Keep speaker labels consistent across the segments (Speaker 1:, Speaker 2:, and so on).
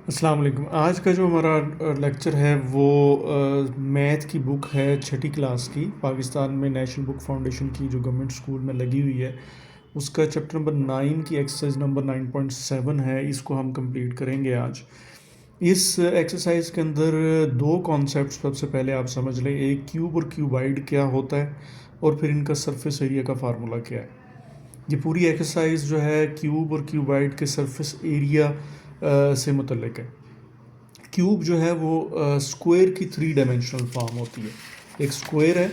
Speaker 1: अस्सलाम वालेकुम। आज का जो हमारा लेक्चर है वो मैथ की बुक है छठी क्लास की, पाकिस्तान में नेशनल बुक फाउंडेशन की जो गवर्नमेंट स्कूल में लगी हुई है, उसका चैप्टर नंबर 9 की एक्सरसाइज नंबर 9.7 है। इसको हम कंप्लीट करेंगे आज। इस एक्सरसाइज के अंदर दो कॉन्सेप्ट सबसे पहले आप समझ लें। एक क्यूब और क्यूबाइड क्या होता है, और फिर इनका सरफेस एरिया का फार्मूला क्या है। ये पूरी एक्सरसाइज जो है क्यूब और क्यूबाइड के सरफेस एरिया से मुतल्लिक है। क्यूब जो है वो स्क्वायर की थ्री डायमेंशनल फॉर्म होती है। एक स्क्वायर है,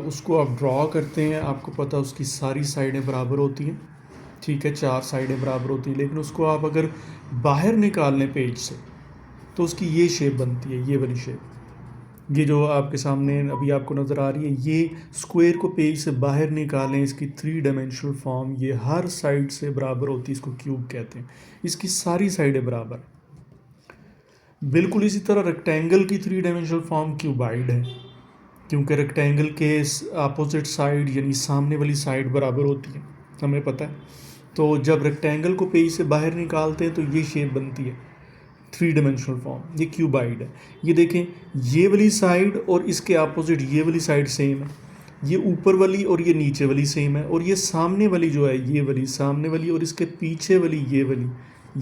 Speaker 1: उसको आप ड्रॉ करते हैं, आपको पता है उसकी सारी साइडें बराबर होती हैं। ठीक है, चार साइडें बराबर होती हैं, लेकिन उसको आप अगर बाहर निकाल लें पेज से तो उसकी ये शेप बनती है, ये वाली शेप। ये जो आपके सामने अभी आपको नज़र आ रही है, ये स्क्वायर को पेज से बाहर निकालें, इसकी थ्री डायमेंशनल फॉर्म ये हर साइड से बराबर होती है, इसको क्यूब कहते हैं। इसकी सारी साइडें बराबर। बिल्कुल इसी तरह रेक्टेंगल की थ्री डायमेंशनल फॉर्म क्यूबाइड है, क्योंकि रेक्टेंगल के अपोजिट साइड यानी सामने वाली साइड बराबर होती है, हमें पता है। तो जब रेक्टेंगल को पेज से बाहर निकालते हैं तो ये शेप बनती है, थ्री डायमेंशनल फॉर्म, ये क्यूबाइड है। ये देखें, ये वाली साइड और इसके अपोजिट ये वाली साइड सेम है, ये ऊपर वाली और ये नीचे वाली सेम है, और ये सामने वाली जो है ये वाली सामने वाली, और इसके पीछे वाली ये वाली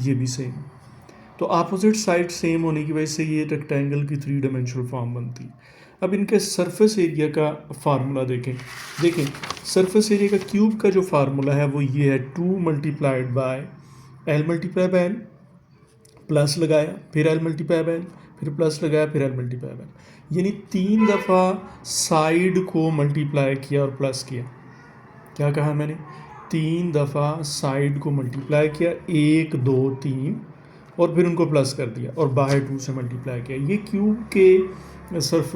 Speaker 1: ये भी सेम है। तो अपोजिट साइड सेम होने की वजह से ये रेक्टेंगल की थ्री डायमेंशनल फॉर्म बनती है। अब इनके सरफेस एरिया का फार्मूला देखें। देखें, सरफेस एरिया का क्यूब का जो फार्मूला है वो ये है 2 multiplied by L multiply by L, plus लगाया फिर एल मल्टीप्लाई बाय एल, फिर प्लस लगाया फिर एल मल्टीप्लाई बाय एल, यानी 3 दफ़ा साइड को मल्टीप्लाई किया और प्लस किया। क्या कहा मैंने? 3 दफ़ा साइड को मल्टीप्लाई किया, 1 2 3, और फिर उनको प्लस कर दिया और बाहर 2 से मल्टीप्लाई किया। ये क्यूब के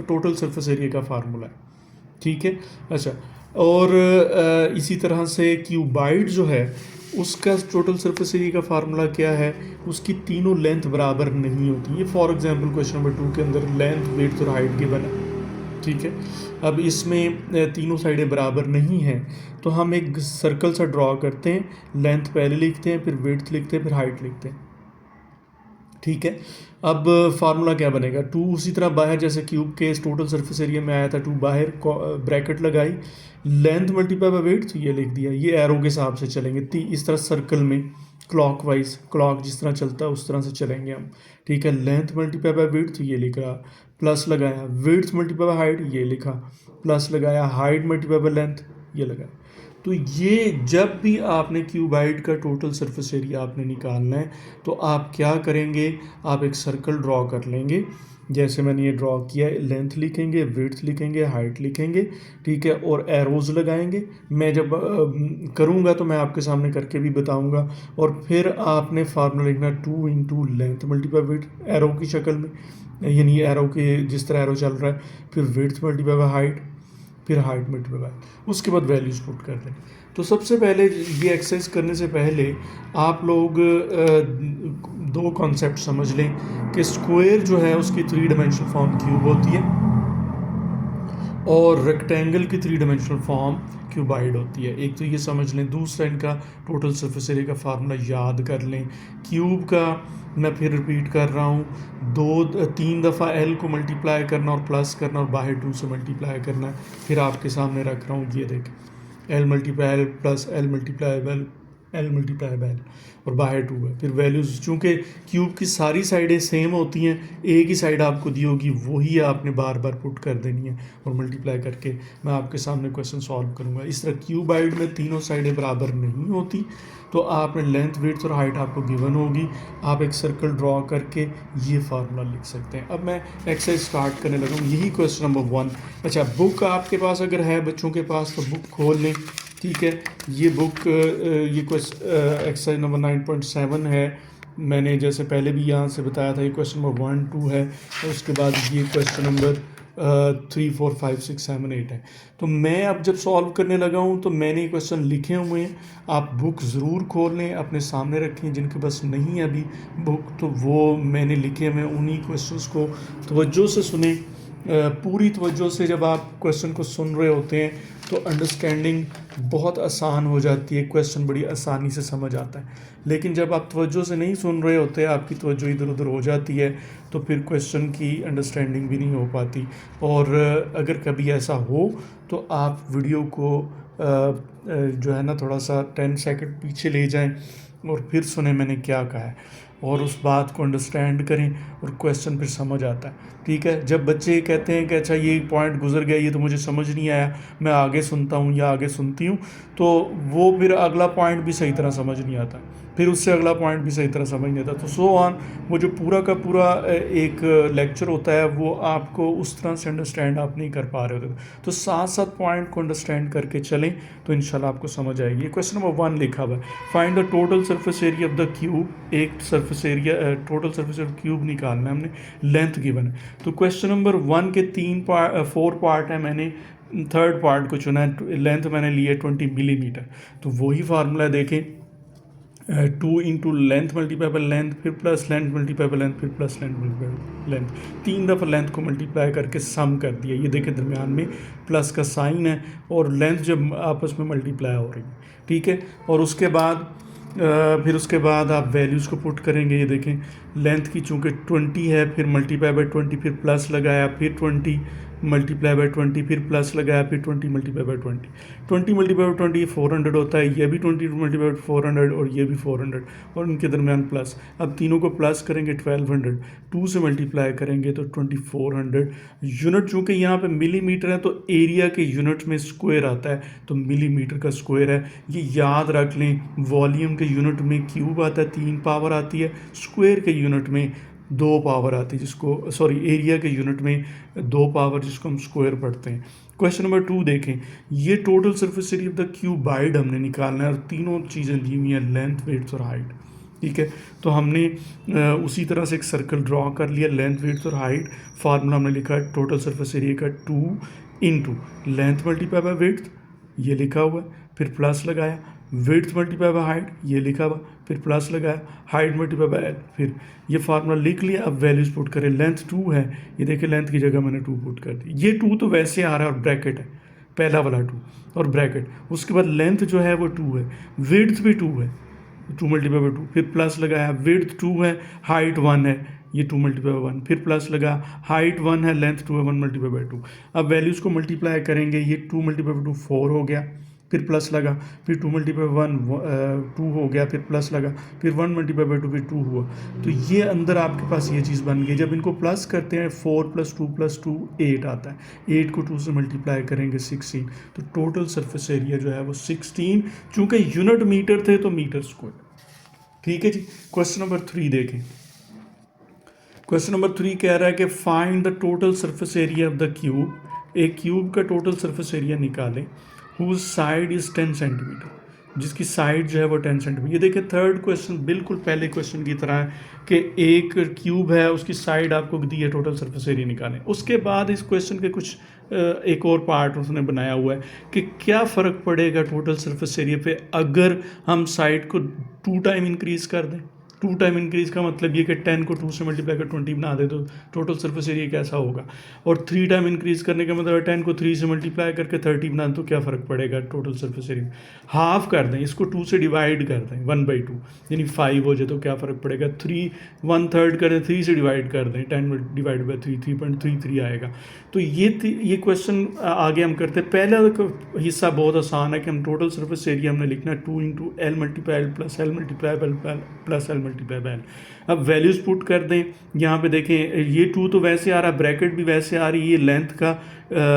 Speaker 1: टोटल सरफेस एरिया का फार्मूला है। ठीक है, अच्छा। और इसी तरह से क्यूबाइड जो है उसका टोटल सरफेस एरिया का फार्मूला क्या है? उसकी तीनों लेंथ बराबर नहीं होती। ये फॉर एग्जांपल क्वेश्चन नंबर 2 के अंदर लेंथ विड्थ और हाइट गिवन है। ठीक है, अब इसमें तीनों साइडें बराबर नहीं हैं, तो हम एक सर्कल सा ड्रॉ करते हैं, लेंथ पहले लिखते हैं, फिर विड्थ लिखते हैं, फिर हाइट लिखते हैं। ठीक है, अब फार्मूला क्या बनेगा? 2 उसी तरह बाहर, जैसे क्यूब के टोटल सरफेस एरिया में आया था 2 बाहर, ब्रैकेट लगाई, लेंथ मल्टीप्लाई बाय विड्थ ये लिख दिया। ये एरो के हिसाब से चलेंगे इस तरह सर्कल में, क्लॉकवाइज, क्लॉक जिस तरह चलता है उस तरह से चलेंगे हम। ठीक है, लेंथ मल्टीप्लाई बाय विड्थ ये लिख रहा, प्लस लगाया, विड्थ मल्टीप्लाई बाय हाइट ये लिखा, प्लस लगाया, हाइट मल्टीप्लाई बाय लेंथ ये लगाया। तो ये जब भी आपने क्यूबाइड का टोटल सरफेस एरिया आपने निकालना है तो आप क्या करेंगे? आप एक सर्कल ड्रॉ कर लेंगे, जैसे मैंने ये ड्रॉ किया है। लेंथ लिखेंगे, विड्थ लिखेंगे, हाइट लिखेंगे, ठीक है, और एरोज लगाएंगे। मैं जब करूँगा तो मैं आपके सामने करके भी बताऊँगा। और फिर आपने फार्मूला लिखना 2 into length multiply width arrow की शक्ल में, यानी एरो के जिस तरह एरो चल रहा है, फिर विड्थ मल्टीप्लाई बाय हाइट, फिर हाइट मल्टीप्लाई बाय, उसके बाद वैल्यूज पुट कर दें। तो सबसे पहले ये एक्सरसाइज करने से पहले आप लोग दो कॉन्सेप्ट समझ लें कि स्क्वायर जो है उसकी थ्री डायमेंशनल फॉर्म क्यूब होती है, और रेक्टेंगल की थ्री डायमेंशनल फॉर्म क्यूबाइड होती है। एक तो ये समझ लें, दूसरा इनका टोटल सरफेस एरिया का फार्मूला याद कर लें। क्यूब का मैं फिर रिपीट कर रहा हूँ, 3 दफ़ा एल को मल्टीप्लाई करना और प्लस करना और बाहर 2 से मल्टीप्लाई करना है। फिर आपके सामने रख रहा हूँ, ये देखें, L multiply L plus L multiply L, L multiply by L, और बाहर 2 है। फिर वैल्यूज़, चूँकि क्यूब की सारी साइडें सेम होती हैं, एक ही साइड आपको दी होगी, वही आपने बार बार पुट कर देनी है और मल्टीप्लाई करके मैं आपके सामने क्वेश्चन सॉल्व करूँगा। इस तरह क्यूबाइड में तीनों साइडें बराबर नहीं होती, तो आपने लेंथ विड्थ और हाइट आपको गिवन होगी, आप एक सर्कल ड्रॉ करके ये फार्मूला लिख सकते हैं। अब मैं एक्सरसाइज स्टार्ट करने लगा हूँ, यही क्वेश्चन नंबर 1। अच्छा, बुक आपके पास अगर है बच्चों के पास तो बुक खोल लें। ठीक है, ये बुक ये एक्सरसाइज नंबर 9.7 है। मैंने जैसे पहले भी यहाँ से बताया था, ये क्वेश्चन नंबर 1 2 है, और उसके बाद ये क्वेश्चन नंबर 3 4 5 6 7 8 है। तो मैं अब जब सॉल्व करने लगा हूँ तो मैंने ये क्वेश्चन लिखे हुए हैं। आप बुक ज़रूर खोल लें, अपने सामने रखें। जिनके पास नहीं है अभी बुक, तो वो मैंने लिखे हुए उन्हीं क्वेश्चंस को तवज्जो से सुने, पूरी तवज्जो से जब आप क्वेश्चन को सुन रहे होते हैं तो अंडरस्टैंडिंग बहुत आसान हो जाती है, क्वेश्चन बड़ी आसानी से समझ आता है। लेकिन जब आप तवज्जो से नहीं सुन रहे होते, आपकी तवज्जो इधर उधर हो जाती है, तो फिर क्वेश्चन की अंडरस्टैंडिंग भी नहीं हो पाती। और अगर कभी ऐसा हो तो आप वीडियो को जो है ना थोड़ा सा 10 सेकंड पीछे ले जाएं और फिर सुने मैंने क्या कहा है, और उस बात को अंडरस्टैंड करें और क्वेश्चन फिर समझ आता है। ठीक है, जब बच्चे कहते हैं कि अच्छा ये पॉइंट गुजर गया, ये तो मुझे समझ नहीं आया, मैं आगे सुनता हूँ या आगे सुनती हूँ, तो वो फिर अगला पॉइंट भी सही तरह समझ नहीं आता, फिर उससे अगला पॉइंट भी सही तरह समझ नहीं आता, तो सो ऑन। वो जो पूरा का पूरा एक लेक्चर होता है वो आपको उस तरह से अंडरस्टैंड आप नहीं कर पा रहे होते, तो साथ साथ पॉइंट को अंडरस्टैंड करके चलें तो इंशाल्लाह आपको समझ आएगी। क्वेश्चन नंबर 1 लिखा हुआ है, find the total surface area of the cube. एक surface area total surface area cube निकालना है हमने, लेंथ गिवन है। तो क्वेश्चन नंबर 1 के 4 पार्ट है, मैंने थर्ड पार्ट को चुना है, लेंथ मैंने ली है 20 मिलीमीटर। तो वही फार्मूला देखें, 2 into length multiply by length, फिर plus length multiply by length, फिर प्लस लेंथ मल्टीप्लाई लेंथ, 3 दफ़ा लेंथ को मल्टीप्लाई करके सम कर दिया। ये देखें दरमियान में प्लस का साइन है और लेंथ जब आपस में मल्टीप्लाई हो रही है, ठीक है। और उसके बाद फिर उसके बाद आप वैल्यूज़ को पुट करेंगे। ये देखें लेंथ की चूँकि 20 है, फिर मल्टीप्लाई बाई 20, फिर प्लस लगाया, फिर 20 मल्टीप्लाई बाई 20, फिर प्लस लगाया, फिर 20 मल्टीप्लाई बाई 20, 20 मल्टीप्लाई बाई 20 400 होता है, ये भी 20 मल्टीप्लाई बाई 400 और ये भी 400 और इनके दरमियान प्लस। अब तीनों को प्लस करेंगे 1200, 2 से मल्टीप्लाई करेंगे तो 2400 यूनिट। चूँकि यहाँ पे मिलीमीटर है तो एरिया के यूनिट में स्क्वायर आता है, तो मिलीमीटर का स्क्वायर है, ये याद रख लें। वॉल्यूम के यूनिट में क्यूब आता है, 3 पावर आती है, स्क्वायर के यूनिट में 2 पावर आती है, जिसको सॉरी एरिया के यूनिट में 2 पावर, जिसको हम स्क्वायर पढ़ते हैं। क्वेश्चन नंबर 2 देखें, ये total surface area of the cuboid हमने निकालना है और तीनों चीज़ें दी हुई हैं, लेंथ, वेड्थ और हाइट। ठीक है, तो हमने उसी तरह से एक सर्कल ड्रॉ कर लिया, लेंथ, वेड्थ और हाइट। फार्मूला हमने लिखा है टोटल सरफेस एरिया का 2 into length multiply bye width, ये लिखा हुआ है, फिर प्लस लगाया, विड्थ मल्टीप्लाई बाय हाइट, ये लिखा हुआ, फिर प्लस लगाया, हाइट मल्टीप्लाई बाय एल, फिर ये फार्मूला लिख लिया। अब वैल्यूज पुट करें, लेंथ 2 है, ये देखिए लेंथ की जगह मैंने 2 पुट कर दी। ये 2 तो वैसे आ रहा है और ब्रैकेट है, पहला वाला 2 और ब्रैकेट। उसके बाद लेंथ जो है वो 2 है, विड्थ भी 2 है, 2 मल्टीप्लाई बाय 2, फिर प्लस लगाया, विड्थ 2 है, हाइट 1 है, ये 2 मल्टीप्लाई बाय 1, फिर प्लस लगा, हाइट 1 है, लेंथ 2 है, 1 मल्टीप्लाई बाय 2। अब वैल्यूज़ को मल्टीप्लाई करेंगे, ये 2 मल्टीप्लाई बाय 2 4 हो गया, फिर प्लस लगा, फिर 2 मल्टीप्लाई 1 2 हो गया, फिर प्लस लगा, फिर 1 मल्टीप्लाई बाय 2, फिर 2 हुआ। तो ये अंदर आपके पास ये चीज़ बन गई। जब इनको प्लस करते हैं 4 + 2 + 2 8 आता है, 8 को 2 से मल्टीप्लाई करेंगे 16, तो टोटल सरफेस एरिया जो है वो 16, चूँकि यूनिट मीटर थे तो मीटर स्क्वायर। ठीक है जी। क्वेश्चन नंबर 3 देखें, क्वेश्चन नंबर 3 कह रहा है कि find the total surface area of the cube. एक क्यूब का टोटल सरफेस एरिया निकालें, हुज साइड इज़ 10 सेंटीमीटर, जिसकी साइड जो है वो 10 सेंटीमीटर। ये देखिए थर्ड क्वेश्चन बिल्कुल पहले क्वेश्चन की तरह है कि एक क्यूब है, उसकी साइड आपको दी है, टोटल सरफेस एरिया निकालें। उसके बाद इस क्वेश्चन के कुछ एक और पार्ट उसने बनाया हुआ है कि क्या फ़र्क पड़ेगा टोटल सरफेस एरिया पे अगर हम साइड को 2 टाइम इंक्रीज़ कर दें। 2 टाइम इंक्रीज़ का मतलब ये कि 10 को 2 से मल्टीप्लाई कर 20 बना दे तो टोटल सरफेस एरिया कैसा होगा। और 3 टाइम इंक्रीज़ करने का मतलब 10 को 3 से मल्टीप्लाई करके 30 बना दे तो क्या फ़र्क पड़ेगा टोटल सरफेस एरिया। हाफ कर दें, इसको 2 से डिवाइड कर दें, 1/2 यानी 5 हो जाए तो क्या फ़र्क पड़ेगा। 3 1/3 करें, 3 से डिवाइड कर दें, 10 डिवाइड बाई 3 3.33 आएगा। तो ये क्वेश्चन आगे हम करते हैं। पहला हिस्सा बहुत आसान है कि हम टोटल सरफेस एरिया हमने लिखना है 2 into L multiply L plus L multiply L plus L multiply by L. अब वैल्यूज़ पुट कर दें, यहाँ पे देखें ये 2 तो वैसे आ रहा है, ब्रैकेट भी वैसे आ रही है, ये लेंथ का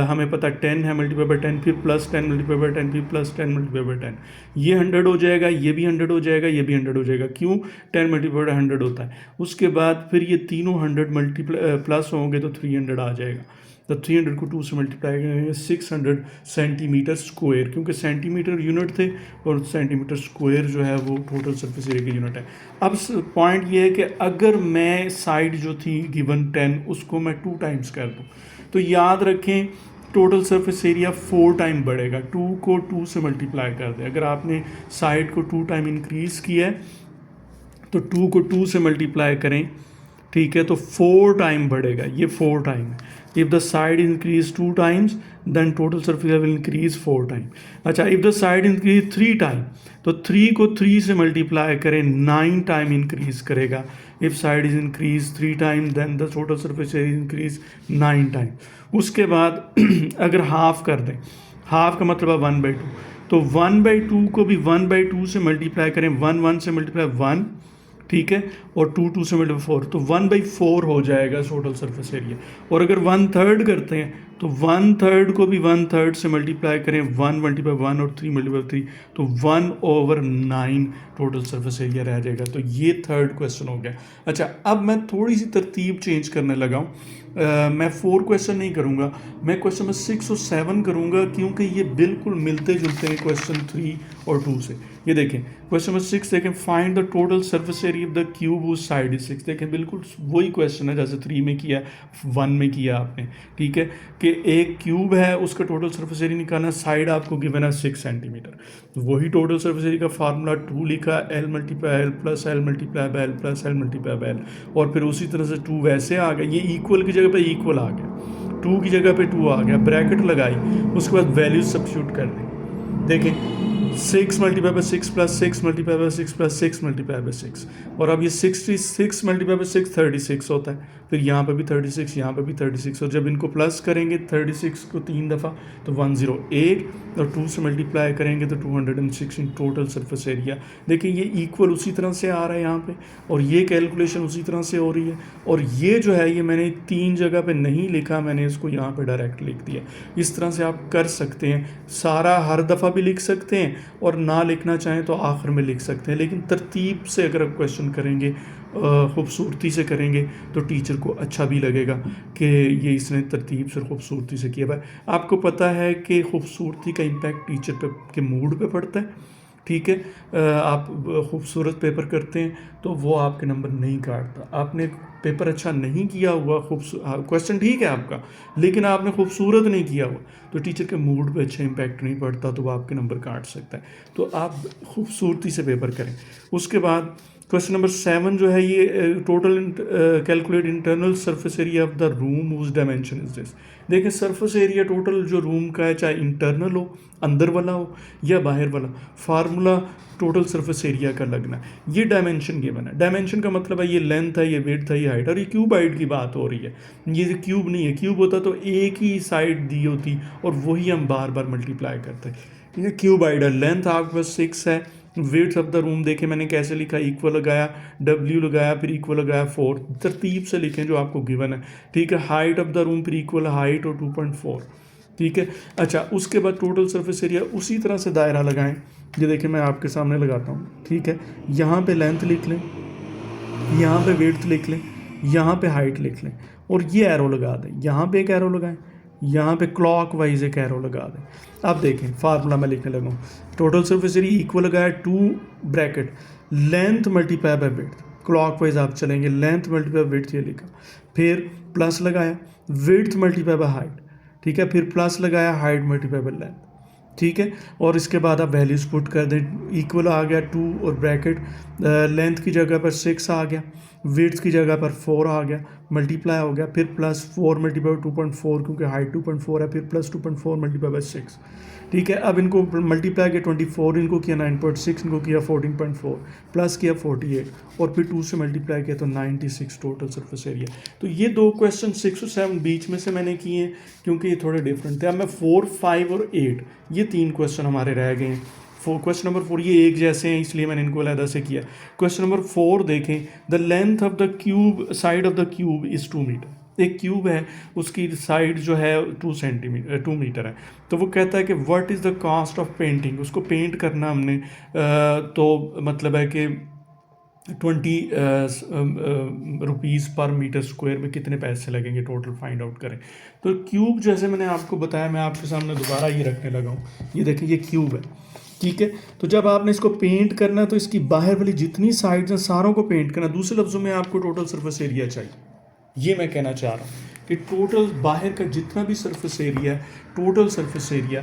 Speaker 1: हमें पता 10 है, मल्टीप्लाई बाय 10, फिर प्लस 10 मल्टीप्लाई बाय 10, फिर प्लस 10 मल्टीप्लाई बाय 10, ये 100 हो जाएगा, ये भी 100 हो जाएगा, ये भी 100 हो जाएगा। क्यों? 10 मल्टीप्लाई बाय 100 होता है। उसके बाद फिर ये तीनों 100 मल्टीप्लाई प्लस होंगे तो 300 आ जाएगा। तो 300 को 2 से मल्टीप्लाई करेंगे 600 सेंटीमीटर स्क्वायर, क्योंकि सेंटीमीटर यूनिट थे और सेंटीमीटर स्क्वायर जो है वो टोटल सरफेस एरिया की यूनिट है। अब पॉइंट ये है कि अगर मैं साइड जो थी गिवन 10 उसको मैं 2 टाइम्स कर दूँ तो याद रखें टोटल सरफेस एरिया 4 टाइम बढ़ेगा। 2 को 2 से मल्टीप्लाई कर दें। अगर आपने साइड को 2 टाइम इंक्रीज़ किया है तो 2 को 2 से मल्टीप्लाई करें, ठीक है, तो 4 टाइम बढ़ेगा, ये 4 टाइम है। If the side increase 2 times then total surface area will increase 4 time. अच्छा, if the side increase 3 time, तो 3 को 3 से मल्टीप्लाई करें, 9 टाइम इंक्रीज करेगा। If side is increase 3 time then the total surface area increase 9 time. उसके बाद अगर half कर दें, हाफ का मतलब है 1/2, तो 1/2 को भी 1/2 से मल्टीप्लाई करें, 1 से मल्टीप्लाई 1, ठीक है, और 2 से मल्टीप्लाई 4, तो 1/4 हो जाएगा टोटल सरफेस एरिया। और अगर 1/3 करते हैं तो 1/3 को भी 1/3 से मल्टीप्लाई करें, 1 मल्टीप्लाई 1 और 3 मल्टीप्लाई 3, तो 1/9 टोटल सरफेस एरिया रह जाएगा। तो ये थर्ड क्वेश्चन हो गया। अच्छा, अब मैं थोड़ी सी तरतीब चेंज करने लगा हूँ। मैं 4 क्वेश्चन नहीं करूँगा, मैं क्वेश्चन नंबर 6 और 7 करूँगा, क्योंकि ये बिल्कुल मिलते जुलते हैं क्वेश्चन 3 और 2 से। ये देखें क्वेश्चन नंबर 6 देखें, find the total surface area of the cube whose side is 6। देखें बिल्कुल वही क्वेश्चन है जैसे 3 में किया, 1 में किया आपने, ठीक है, कि एक क्यूब है, उसका टोटल सरफेस एरिया निकालना, साइड आपको गिवन है 6 सेंटीमीटर। वही टोटल सरफेस एरिया का फार्मूला 2 लिखा, L multiply L plus L multiply by L plus L multiply by L, और फिर उसी तरह से 2 वैसे आ गया, ये इक्वल की जगह पे इक्वल आ गया, 2 की जगह पे 2 आ गया, ब्रैकेट लगाई, उसके बाद वैल्यूज सब्स्टिट्यूट कर दी। देखें 6 multiply by 6 plus 6 multiply by 6 plus 6 multiply by 6, और अब ये 66 मल्टीप्लाई बाय 6 36 होता है, फिर यहाँ पे भी 36, यहाँ पे भी 36, और जब इनको प्लस करेंगे 36 को 3 दफ़ा तो 108, और 2 से मल्टीप्लाई करेंगे तो 216 टोटल सरफेस एरिया। देखिए ये इक्वल उसी तरह से आ रहा है यहाँ पे, और ये कैलकुलेशन उसी तरह से हो रही है, और ये जो है ये मैंने 3 जगह पे नहीं लिखा, मैंने इसको यहाँ पे डायरेक्ट लिख दिया। इस तरह से आप कर सकते हैं, सारा हर दफ़ा भी लिख सकते हैं, और ना लिखना चाहें तो आखिर में लिख सकते हैं, लेकिन तरतीब से अगर आप क्वेश्चन करेंगे, खूबसूरती से करेंगे, तो टीचर को अच्छा भी लगेगा कि ये इसने तरतीब से खूबसूरती से किया है। आपको पता है कि खूबसूरती का इम्पैक्ट टीचर पे के मूड पे पड़ता है, ठीक है। आप खूबसूरत पेपर करते हैं तो वो आपके नंबर नहीं काटता। आपने पेपर अच्छा नहीं किया हुआ, क्वेश्चन ठीक है आपका, लेकिन आपने खूबसूरत नहीं किया हुआ, तो टीचर के मूड पे अच्छा इम्पैक्ट नहीं पड़ता, तो वो आपके नंबर काट सकता है। तो आप खूबसूरती से पेपर करें। उसके बाद क्वेश्चन नंबर 7 जो है ये total calculate internal surface area of the room whose dimension is this. देखें सरफेस एरिया टोटल जो रूम का है, चाहे इंटरनल हो, अंदर वाला हो या बाहर वाला, फार्मूला टोटल सरफेस एरिया का लगना है। ये डायमेंशन गिवन है, डायमेंशन का मतलब है ये लेंथ है, ये विड्थ है, ये हाइट, और ये क्यूब हाइट की बात हो रही है। ये क्यूब नहीं है, क्यूब होता तो एक ही साइड दी होती और वही हम बार बार मल्टीप्लाई करते हैं। ये क्यूब हाइट है, लेंथ आपके पास 6 है, वेट्स ऑफ द रूम देखें मैंने कैसे लिखा, इक्वल लगाया, W लगाया, फिर इक्वल लगाया 4, तरतीब से लिखें जो आपको गिवन है, ठीक है। हाइट ऑफ द रूम फिर इक्वल हाइट और 2.4, ठीक है। अच्छा, उसके बाद टोटल सरफेस एरिया उसी तरह से दायरा लगाएं, ये देखें मैं आपके सामने लगाता हूँ, ठीक है। यहाँ पे लेंथ लिख लें, यहाँ पे वेट्स लिख लें, यहाँ पे हाइट लिख लें, और ये एरो लगा दें, यहाँ पे एक एरो लगाएं, यहाँ पे क्लॉक वाइज एक एरो लगा दें। अब देखें फार्मूला मैं लिखने लगा हूँ, टोटल सरफेस एरिया इक्वल लगाया 2 bracket length multiply by width, clock wise आप चलेंगे, लेंथ मल्टीप्लाई विड्थ ये लिखा, फिर प्लस लगाया विड्थ मल्टीप्लाई बाय हाइट, ठीक है, फिर प्लस लगाया हाइट मल्टीप्लाई बाय लेंथ, ठीक है। और इसके बाद आप वैल्यूज पुट कर दें, इक्वल आ गया 2 और ब्रैकेट लेंथ की जगह पर 6 आ गया, विड्थ की जगह पर 4 आ गया, मल्टीप्लाई हो गया, फिर प्लस 4 मल्टीप्लाई 2.4 क्योंकि हाइट 2.4 है, फिर प्लस 2.4 मल्टीप्लाई बाय 6, ठीक है। अब इनको मल्टीप्लाई किया 24, इनको किया 9.6, इनको किया 14.4, प्लस किया 48, और फिर 2 से मल्टीप्लाई किया तो 96 टोटल सरफेस एरिया। तो ये 2 क्वेश्चन 6 और 7 बीच में से मैंने किए हैं क्योंकि ये थोड़े डिफरेंट थे। अब मैं 4, 5 और 8 ये 3 क्वेश्चन हमारे रह गए हैं। क्वेश्चन नंबर 4 ये एक जैसे हैं इसलिए मैंने इनको अलग से किया। क्वेश्चन नंबर 4 देखें, the length of the cube side of the cube is 2 metre. एक क्यूब है उसकी साइड जो है 2 मीटर है, तो वो कहता है कि what is the cost of painting, उसको पेंट करना हमने तो मतलब है कि 20 रुपीज़ पर मीटर स्क्वायर में कितने पैसे लगेंगे टोटल फाइंड आउट करें। तो क्यूब जैसे मैंने आपको बताया, मैं आपके सामने दोबारा ये रखने लगा हूँ, ये देखिए ये क्यूब है, ठीक है। तो जब आपने इसको पेंट करना तो इसकी बाहर वाली जितनी साइड्स हैं सारों को पेंट करना, दूसरे लफ्ज़ों में आपको टोटल सरफेस एरिया चाहिए, ये मैं कहना चाह रहा हूँ कि टोटल बाहर का जितना भी सरफेस एरिया है, टोटल सरफेस एरिया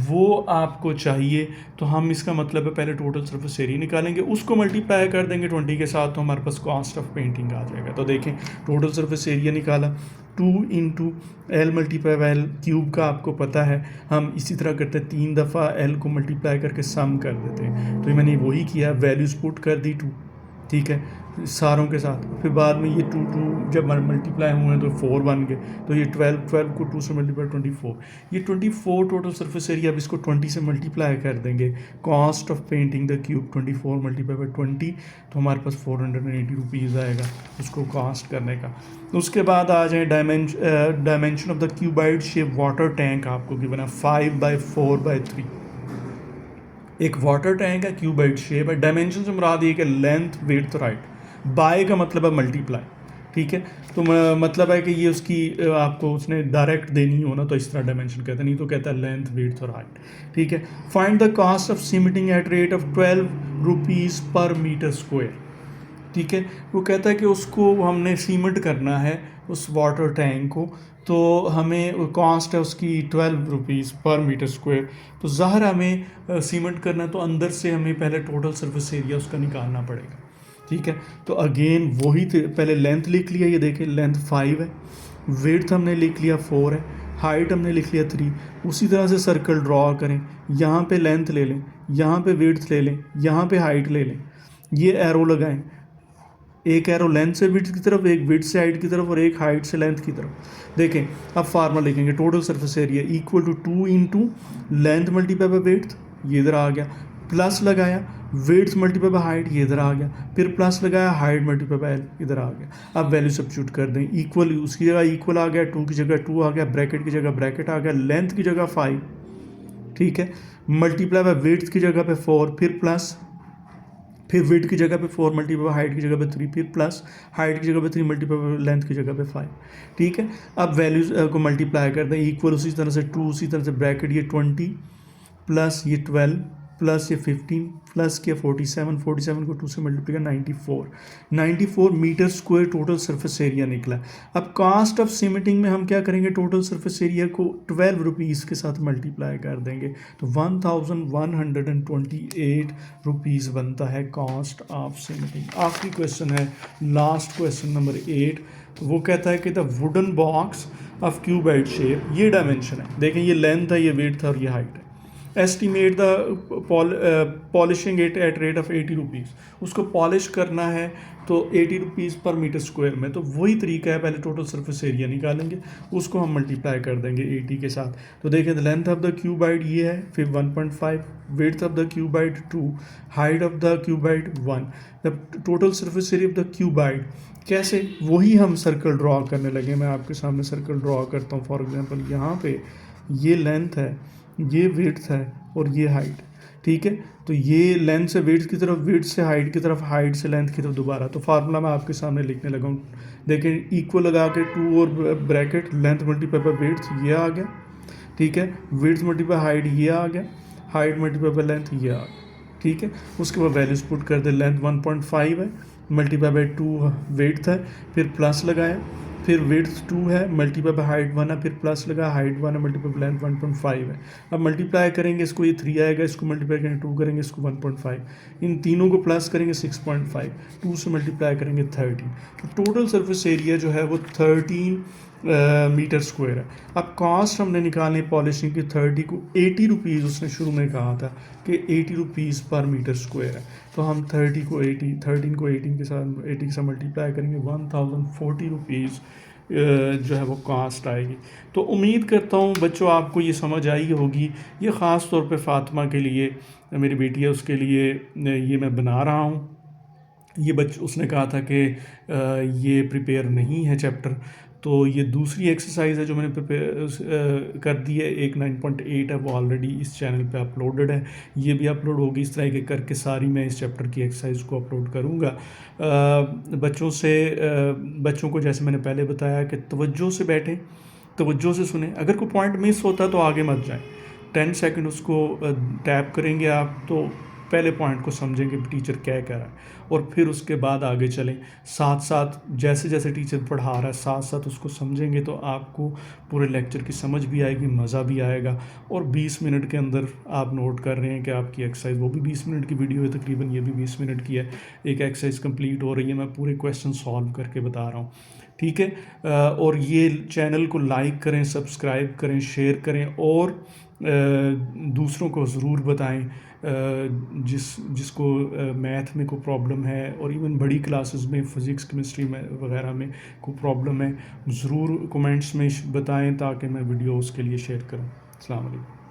Speaker 1: वो आपको चाहिए। तो हम इसका मतलब है पहले टोटल सरफेस एरिया निकालेंगे, उसको मल्टीप्लाई कर देंगे 20 के साथ, तो हमारे पास कॉस्ट ऑफ पेंटिंग आ जाएगा। तो देखें टोटल सरफेस एरिया निकाला 2 into L multiply by L cube का आपको पता है। हम इसी तरह करते हैं 3 दफ़ा एल को मल्टीप्लाई करके सम कर देते हैं। तो मैंने वही किया, वैल्यूज़ पुट कर दी 2, ठीक है, सारों के साथ। फिर बाद में ये 2 जब मल्टीप्लाई हुए हैं तो 4 बन गए। तो ये 12 को 2 से मल्टीप्लाई 24, ये 24 टोटल सरफेस एरिया। अब इसको 20 से मल्टीप्लाई कर देंगे। Cost of painting the cube 24 multiply by 20, तो हमारे पास 480 रुपीज़ आएगा उसको कॉस्ट करने का। उसके बाद आ जाए dimension of the cuboid shape water tank आपको गिवन है 5/4/3। एक वाटर टैंक है, क्यूबाइड शेप है। डायमेंशन से मुराद ये कि लेंथ विड्थ राइट, बाय का मतलब है मल्टीप्लाई, ठीक है। तो मतलब है कि ये उसकी आपको उसने डायरेक्ट देनी हो ना, तो इस तरह डायमेंशन कहते हैं, नहीं तो कहता है लेंथ विड्थ और हाइट, ठीक है। Find the cost of cementing at rate of 12 rupees पर मीटर स्क्वायर, ठीक है। वो कहता है कि उसको हमने सीमेंट करना है उस वाटर टैंक को, तो हमें कॉस्ट है उसकी 12 रुपीज़ पर मीटर स्क्वायर। तो ज़ाहिर हमें सीमेंट करना है, तो अंदर से हमें पहले टोटल सरफेस एरिया उसका निकालना पड़ेगा, ठीक है। तो अगेन वही पहले लेंथ लिख लिया, ये देखें लेंथ 5 है, विड्थ हमने लिख लिया 4 है, हाइट हमने लिख लिया 3। उसी तरह से सर्कल ड्रॉ करें, यहाँ पे लेंथ ले लें, यहाँ पे विड्थ ले लें, यहाँ पे हाइट ले लें, ये एरो लगाएं, एक एरो लेंथ से विड्थ की तरफ, एक विड्थ से हाइट की तरफ, और एक हाइट से लेंथ की तरफ। देखें अब फार्मूला लिखेंगे, total surface area equal to 2 into length multiply by width, ये इधर आ गया, प्लस लगाया विड्थ मल्टीप्लाई बाय हाइट, ये इधर आ गया, फिर प्लस लगाया हाइट मल्टीप्लाई बाय एल, इधर आ गया। अब वैल्यू सब्स्टिट्यूट कर दें, इक्वल उसकी जगह इक्वल आ गया, 2 की जगह 2 आ गया, ब्रैकेट की जगह ब्रैकेट आ गया, लेंथ की जगह 5, ठीक है, मल्टीप्लाई बाय विड्थ की जगह पे 4, फिर प्लस, फिर विड्थ की जगह पे 4 मल्टीप्लाई हाइट की जगह पे 3, फिर प्लस हाइट की जगह पे 3 मल्टीप्लाई लेंथ की जगह पे 5, ठीक है। अब वैल्यूज को मल्टीप्लाई कर दें, इक्वल उसी तरह से 2, उसी तरह से ब्रैकेट, ये 20 प्लस ये 12 प्लस ये 15 प्लस किया 47, 47 को 2 से मल्टीप्लाई किया 94 metre square total surface area निकला। अब कॉस्ट ऑफ सीमेंटिंग में हम क्या करेंगे, टोटल सरफेस एरिया को 12 रुपीज़ के साथ मल्टीप्लाई कर देंगे, तो 1128 रुपीज़ बनता है कॉस्ट ऑफ सीमेंटिंग। आखिरी क्वेश्चन है, लास्ट क्वेश्चन नंबर 8। वो कहता है कि the wooden box of cuboid shape, ये डायमेंशन है, देखें ये लेंथ है, ये विड्थ है और ये हाइट है। Estimate the polishing it at rate of 80 rupees, उसको पॉलिश करना है तो 80 रुपीज़ पर मीटर स्क्वायर में। तो वही तरीका है, पहले टोटल सरफेस एरिया निकालेंगे, उसको हम मल्टीप्लाई कर देंगे 80 के साथ। तो देखें लेंथ ऑफ द क्यूबाइड ये है, फिर 1.5, width of the cuboid 2, height of the cuboid 1, the total surface area of the cuboid. कैसे, वही हम सर्कल ड्रॉ करने लगे। मैं आपके सामने सर्कल ड्रॉ करता हूँ। फॉर एग्जांपल यहाँ पे ये लेंथ है, ये विड्थ है और ये हाइट, ठीक है। तो ये लेंथ से विड्थ की तरफ, विड्थ से हाइट की तरफ, हाइट से लेंथ की तरफ दोबारा। तो फार्मूला मैं आपके सामने लिखने लगा हूँ, देखें इक्वल लगा के 2 और bracket, length multiply by width ये आ गया, ठीक है, विड्थ मल्टीप्लाई हाइट ये आ गया, हाइट मल्टीप्लाई बाय लेंथ ये आ गया, ठीक है। उसके बाद वैल्यूज पुट कर दे, लेंथ 1.5 है, मल्टीप्लाई बाय 2 विड्थ है, फिर प्लस लगाया, फिर विड्थ 2 है, मल्टीप्लाई बाय हाइट 1 है, फिर प्लस लगा, हाइट 1 है, मल्टीप्लाई बाय लेंथ 1.5 है। अब मल्टीप्लाई करेंगे, इसको ये 3 आएगा, इसको मल्टीप्लाई करेंगे 2 करेंगे, इसको 1.5, इन तीनों को प्लस करेंगे 6.5, 2 से मल्टीप्लाई करेंगे 13। तो टोटल सरफेस एरिया जो है वो 13 मीटर स्क्वायर है। अब कॉस्ट हमने निकालनी पॉलिशिंग की 30 को 80 रुपीज़, उसने शुरू में कहा था कि 80 रुपीज़ पर मीटर स्क्वायर है। तो हम 30 को 80, 13 को 18 के साथ मल्टीप्लाई करेंगे, 1040 रुपीज़ जो है वो कॉस्ट आएगी। तो उम्मीद करता हूँ बच्चों आपको ये समझ आई होगी। ये ख़ास तौर पे फ़ातिमा के लिए, मेरी बेटी है उसके लिए ये मैं बना रहा हूँ। ये उसने कहा था कि ये प्रिपेयर नहीं है चैप्टर, तो ये दूसरी एक्सरसाइज है जो मैंने प्रिपेयर कर दी है। एक 9.8 है, वो ऑलरेडी इस चैनल पे अपलोडेड है, ये भी अपलोड होगी। इस तरह के करके सारी मैं इस चैप्टर की एक्सरसाइज को अपलोड करूँगा। बच्चों को जैसे मैंने पहले बताया कि तवज्जो से बैठें, तवज्जो से सुने, अगर कोई पॉइंट मिस होता तो आगे मत जाएं। 10 सेकंड उसको टैप करेंगे आप, तो पहले पॉइंट को समझें कि टीचर क्या कह रहा है, और फिर उसके बाद आगे चलें। साथ साथ जैसे जैसे टीचर पढ़ा रहा है साथ साथ उसको समझेंगे तो आपको पूरे लेक्चर की समझ भी आएगी, मज़ा भी आएगा। और 20 मिनट के अंदर आप नोट कर रहे हैं कि आपकी एक्सरसाइज, वो भी 20 मिनट की वीडियो है तकरीबन, ये भी 20 मिनट की है, एक एक्सरसाइज कंप्लीट हो रही है। मैं पूरे क्वेश्चन सॉल्व करके बता रहा हूँ, ठीक है। और ये चैनल को लाइक करें, सब्सक्राइब करें, शेयर करें, और दूसरों को ज़रूर बताएं जिसको मैथ में कोई प्रॉब्लम है, और इवन बड़ी क्लासेस में फ़िज़िक्स केमिस्ट्री में वगैरह में कोई प्रॉब्लम है, ज़रूर कमेंट्स में बताएं ताकि मैं वीडियो उसके लिए शेयर करूं। अस्सलाम वालेकुम।